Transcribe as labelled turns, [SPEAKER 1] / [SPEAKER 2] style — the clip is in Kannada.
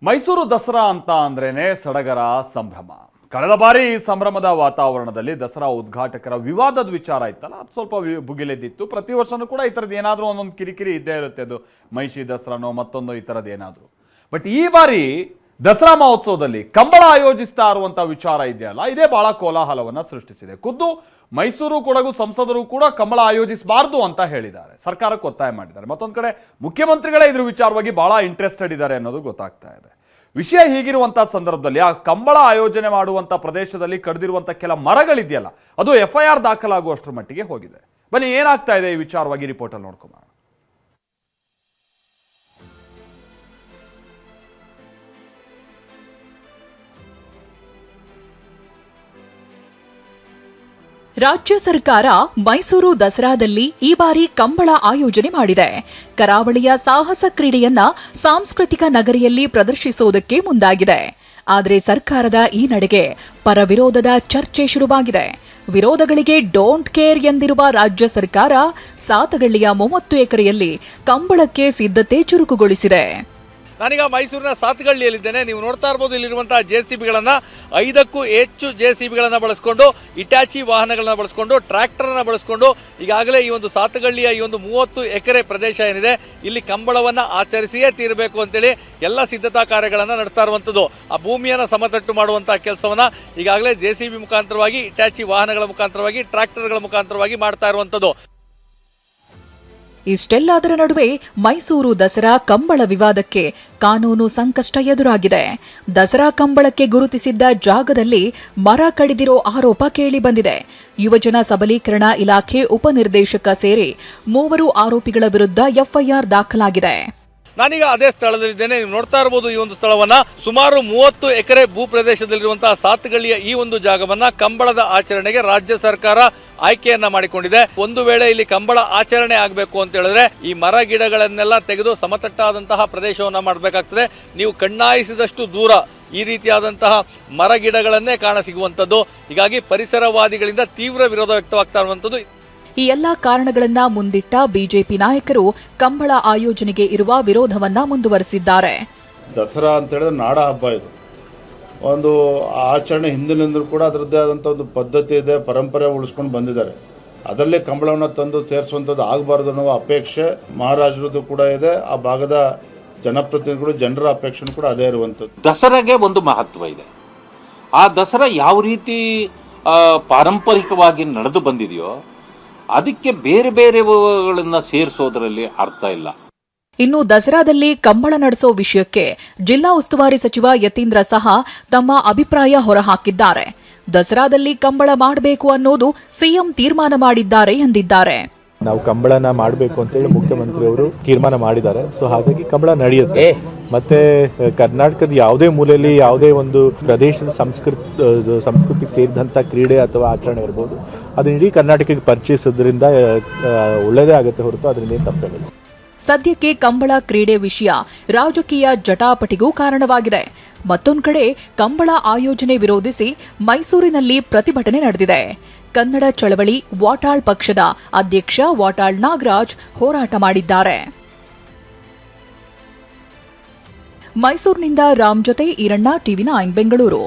[SPEAKER 1] ಮೈಸೂರು ದಸರಾ ಅಂತ ಅಂದ್ರೇನೆ ಸಡಗರ ಸಂಭ್ರಮ. ಕಳೆದ ಬಾರಿ ಈ ಸಂಭ್ರಮದ ವಾತಾವರಣದಲ್ಲಿ ದಸರಾ ಉದ್ಘಾಟಕರ ವಿವಾದದ ವಿಚಾರ ಇತ್ತಲ್ಲ, ಅದು ಸ್ವಲ್ಪ ಭುಗಿಲೆದ್ದಿತ್ತು. ಪ್ರತಿ ವರ್ಷನೂ ಕೂಡ ಈ ಥರದ್ದು ಏನಾದರೂ ಒಂದೊಂದು ಕಿರಿಕಿರಿ ಇದ್ದೇ ಇರುತ್ತೆ. ಅದು ಮೈಷಿ ದಸರಾನೋ ಮತ್ತೊಂದು ಈ ಥರದ್ದು ಏನಾದರೂ. ಬಟ್ ಈ ಬಾರಿ ದಸರಾ ಮಹೋತ್ಸವದಲ್ಲಿ ಕಂಬಳ ಆಯೋಜಿಸ್ತಾ ಇರುವಂಥ ವಿಚಾರ ಇದೆಯಲ್ಲ, ಇದೇ ಬಹಳ ಕೋಲಾಹಲವನ್ನು ಸೃಷ್ಟಿಸಿದೆ. ಖುದ್ದು ಮೈಸೂರು ಕೊಡಗು ಸಂಸದರು ಕೂಡ ಕಂಬಳ ಆಯೋಜಿಸಬಾರ್ದು ಅಂತ ಹೇಳಿದ್ದಾರೆ, ಸರ್ಕಾರಕ್ಕೆ ಒತ್ತಾಯ ಮಾಡಿದ್ದಾರೆ. ಮತ್ತೊಂದು ಕಡೆ ಮುಖ್ಯಮಂತ್ರಿಗಳೇ ಇದ್ರ ವಿಚಾರವಾಗಿ ಬಹಳ ಇಂಟ್ರೆಸ್ಟೆಡ್ ಇದ್ದಾರೆ ಅನ್ನೋದು ಗೊತ್ತಾಗ್ತಾ ಇದೆ. ವಿಷಯ ಹೀಗಿರುವಂತಹ ಸಂದರ್ಭದಲ್ಲಿ ಆ ಕಂಬಳ ಆಯೋಜನೆ ಮಾಡುವಂಥ ಪ್ರದೇಶದಲ್ಲಿ ಕಡಿದಿರುವಂಥ ಕೆಲ ಮರಗಳಿದೆಯಲ್ಲ, ಅದು FIR ದಾಖಲಾಗುವಷ್ಟರ ಮಟ್ಟಿಗೆ ಹೋಗಿದೆ. ಬನ್ನಿ ಏನಾಗ್ತಾ ಇದೆ ಈ ವಿಚಾರವಾಗಿ ರಿಪೋರ್ಟಲ್ಲಿ ನೋಡ್ಕೊಂಬ.
[SPEAKER 2] ರಾಜ್ಯ ಸರ್ಕಾರ ಮೈಸೂರು ದಸರಾದಲ್ಲಿ ಈ ಬಾರಿ ಕಂಬಳ ಆಯೋಜನೆ ಮಾಡಿದೆ. ಕರಾವಳಿಯ ಸಾಹಸ ಕ್ರೀಡೆಯನ್ನ ಸಾಂಸ್ಕೃತಿಕ ನಗರಿಯಲ್ಲಿ ಪ್ರದರ್ಶಿಸುವುದಕ್ಕೆ ಮುಂದಾಗಿದೆ. ಆದರೆ ಸರ್ಕಾರದ ಈ ನಡೆಗೆ ಪರವಿರೋಧದ ಚರ್ಚೆ ಶುರುವಾಗಿದೆ. ವಿರೋಧಗಳಿಗೆ ಡೋಂಟ್ ಕೇರ್ ಎಂದಿರುವ ರಾಜ್ಯ ಸರ್ಕಾರ ಸಾತಗಳ್ಳಿಯ 30 ಎಕರೆಯಲ್ಲಿ ಕಂಬಳಕ್ಕೆ ಸಿದ್ಧತೆ ಚುರುಕುಗೊಳಿಸಿದೆ.
[SPEAKER 3] ನಾನೀಗ ಮೈಸೂರಿನ ಸಾತಗಳ್ಳಿಯಲ್ಲಿದ್ದೇನೆ. ನೀವು ನೋಡ್ತಾ ಇರಬಹುದು, ಇಲ್ಲಿರುವಂತಹ JCBಗಳನ್ನು 5ಕ್ಕೂ ಹೆಚ್ಚು JCBಗಳನ್ನು ಬಳಸಿಕೊಂಡು, ಇಟಾಚಿ ವಾಹನಗಳನ್ನ ಬಳಸಿಕೊಂಡು, ಟ್ರ್ಯಾಕ್ಟರ್ನ ಬಳಸಿಕೊಂಡು ಈಗಾಗಲೇ ಈ ಒಂದು ಸಾತಗಳ್ಳಿಯ ಈ ಒಂದು 30 ಎಕರೆ ಪ್ರದೇಶ ಏನಿದೆ, ಇಲ್ಲಿ ಕಂಬಳವನ್ನು ಆಚರಿಸಿಯೇ ತೀರಬೇಕು ಅಂತೇಳಿ ಎಲ್ಲ ಸಿದ್ಧತಾ ಕಾರ್ಯಗಳನ್ನು ನಡೆಸ್ತಾ ಇರುವಂಥದ್ದು. ಆ ಭೂಮಿಯನ್ನು ಸಮತಟ್ಟು ಮಾಡುವಂತಹ ಕೆಲಸವನ್ನು ಈಗಾಗಲೇ JCB ಮುಖಾಂತರವಾಗಿ, ಇಟಾಚಿ ವಾಹನಗಳ ಮುಖಾಂತರವಾಗಿ, ಟ್ರ್ಯಾಕ್ಟರ್ಗಳ ಮುಖಾಂತರವಾಗಿ ಮಾಡ್ತಾ ಇರುವಂಥದ್ದು.
[SPEAKER 2] ಇಷ್ಟೆಲ್ಲದರ ನಡುವೆ ಮೈಸೂರು ದಸರಾ ಕಂಬಳ ವಿವಾದಕ್ಕೆ ಕಾನೂನು ಸಂಕಷ್ಟ ಎದುರಾಗಿದೆ. ದಸರಾ ಕಂಬಳಕ್ಕೆ ಗುರುತಿಸಿದ್ದ ಜಾಗದಲ್ಲಿ ಮರ ಕಡಿದಿರೋ ಆರೋಪ ಕೇಳಿಬಂದಿದೆ. ಯುವಜನ ಸಬಲೀಕರಣ ಇಲಾಖೆ ಉಪನಿರ್ದೇಶಕ ಸೇರಿ 3 ಆರೋಪಿಗಳ ವಿರುದ್ಧ FIR ದಾಖಲಾಗಿದೆ.
[SPEAKER 3] ನಾನೀಗ ಅದೇ ಸ್ಥಳದಲ್ಲಿದ್ದೇನೆ. ನೀವು ನೋಡ್ತಾ ಇರಬಹುದು, ಈ ಒಂದು ಸ್ಥಳವನ್ನ ಸುಮಾರು 30 ಎಕರೆ ಭೂ ಪ್ರದೇಶದಲ್ಲಿರುವಂತಹ ಸಾತಗಳ್ಳಿಯ ಈ ಒಂದು ಜಾಗವನ್ನ ಕಂಬಳದ ಆಚರಣೆಗೆ ರಾಜ್ಯ ಸರ್ಕಾರ ಆಯ್ಕೆಯನ್ನ ಮಾಡಿಕೊಂಡಿದೆ. ಒಂದು ವೇಳೆ ಇಲ್ಲಿ ಕಂಬಳ ಆಚರಣೆ ಆಗಬೇಕು ಅಂತ ಹೇಳಿದ್ರೆ ಈ ಮರ ಗಿಡಗಳನ್ನೆಲ್ಲ ತೆಗೆದು ಸಮತಟ್ಟಾದಂತಹ ಪ್ರದೇಶವನ್ನ ಮಾಡಬೇಕಾಗ್ತದೆ. ನೀವು ಕಣ್ಣಾಯಿಸಿದಷ್ಟು ದೂರ ಈ ರೀತಿಯಾದಂತಹ ಮರ ಗಿಡಗಳನ್ನೇ ಕಾಣ ಸಿಗುವಂಥದ್ದು. ಹೀಗಾಗಿ ಪರಿಸರವಾದಿಗಳಿಂದ ತೀವ್ರ ವಿರೋಧ ವ್ಯಕ್ತವಾಗ್ತಾ ಇರುವಂಥದ್ದು.
[SPEAKER 2] ಈ ಎಲ್ಲಾ ಕಾರಣಗಳನ್ನ ಮುಂದಿಟ್ಟ ಬಿಜೆಪಿ ನಾಯಕರು ಕಂಬಳ ಆಯೋಜನೆಗೆ ಇರುವ ವಿರೋಧವನ್ನ ಮುಂದುವರೆಸಿದ್ದಾರೆ.
[SPEAKER 4] ದಸರಾ ಅಂತ ಹೇಳಿದ್ರೆ ನಾಡ ಹಬ್ಬ, ಇದು ಒಂದು ಆಚರಣೆ ಹಿಂದಿನಿಂದಲೂ ಕೂಡ ಅದರದ್ದೇ ಆದಂಥ ಒಂದು ಪದ್ಧತಿ ಇದೆ, ಪರಂಪರೆ ಉಳಿಸ್ಕೊಂಡು ಬಂದಿದ್ದಾರೆ. ಅದರಲ್ಲೇ ಕಂಬಳವನ್ನು ತಂದು ಸೇರಿಸುವಂಥದ್ದು ಆಗಬಾರ್ದು ಅನ್ನೋ ಅಪೇಕ್ಷೆ ಮಹಾರಾಜರದ್ದು ಕೂಡ ಇದೆ. ಆ ಭಾಗದ ಜನಪ್ರತಿನಿಧಿಗಳು, ಜನರ ಅಪೇಕ್ಷೆ ಕೂಡ ಅದೇ ಇರುವಂಥದ್ದು.
[SPEAKER 5] ದಸರಾಗೆ ಒಂದು ಮಹತ್ವ ಇದೆ. ಆ ದಸರಾ ಯಾವ ರೀತಿ ಪಾರಂಪರಿಕವಾಗಿ ನಡೆದು ಬಂದಿದೆಯೋ ಅದಕ್ಕೆ ಬೇರೆ ಬೇರೆಗಳನ್ನ ಸೇರಿಸೋದ್ರಲ್ಲಿ ಅರ್ಥ ಇಲ್ಲ.
[SPEAKER 2] ಇನ್ನು ದಸರಾದಲ್ಲಿ ಕಂಬಳ ನಡೆಸೋ ವಿಷಯಕ್ಕೆ ಜಿಲ್ಲಾ ಉಸ್ತುವಾರಿ ಸಚಿವ ಯತೀಂದ್ರ ಸಹ ತಮ್ಮ ಅಭಿಪ್ರಾಯ ಹೊರಹಾಕಿದ್ದಾರೆ. ದಸರಾದಲ್ಲಿ ಕಂಬಳ ಮಾಡಬೇಕು ಅನ್ನೋದು ಸಿಎಂ ತೀರ್ಮಾನ ಮಾಡಿದ್ದಾರೆ ಎಂದಿದ್ದಾರೆ.
[SPEAKER 6] ನಾವು ಕಂಬಳನ ಮಾಡಬೇಕು ಅಂತೇಳಿ ಮುಖ್ಯಮಂತ್ರಿಯವರು ತೀರ್ಮಾನ ಮಾಡಿದ್ದಾರೆ. ಸೊ ಹಾಗಾಗಿ ಕಂಬಳ ನಡೆಯುತ್ತೆ. ಮತ್ತೆ ಕರ್ನಾಟಕದ ಯಾವುದೇ ಮೂಲೆಯಲ್ಲಿ ಯಾವುದೇ ಒಂದು ಪ್ರದೇಶದ ಸಂಸ್ಕೃತಿಗೆ ಸೇರಿದಂಥ ಕ್ರೀಡೆ ಅಥವಾ ಆಚರಣೆ ಇರ್ಬೋದು, ಅದನ್ನ ಇಡೀ ಕರ್ನಾಟಕಕ್ಕೆ ಪರಿಚಯಿಸೋದ್ರಿಂದ ಒಳ್ಳೆಯದೇ ಆಗುತ್ತೆ ಹೊರತು ಅದರಿಂದ ತಪ್ಪೇನಿಲ್ಲ.
[SPEAKER 2] ಸದ್ಯಕ್ಕೆ ಕಂಬಳ ಕ್ರೀಡೆ ವಿಷಯ ರಾಜಕೀಯ ಜಟಾಪಟಿಗೂ ಕಾರಣವಾಗಿದೆ. ಮತ್ತೊಂದು ಕಡೆ ಕಂಬಳ ಆಯೋಜನೆ ವಿರೋಧಿಸಿ ಮೈಸೂರಿನಲ್ಲಿ ಪ್ರತಿಭಟನೆ ನಡೆದಿದೆ. ಕನ್ನಡ ಚಳವಳಿ ವಾಟಾಳ್ ಪಕ್ಷದ ಅಧ್ಯಕ್ಷ ವಾಟಾಳ್ ನಾಗರಾಜ್ ಹೋರಾಟ ಮಾಡಿದ್ದಾರೆ. ಮೈಸೂರಿನಿಂದ ರಾಮ್ ಜೊತೆ ಈರಣ್ಣ, TV9 ಬೆಂಗಳೂರು.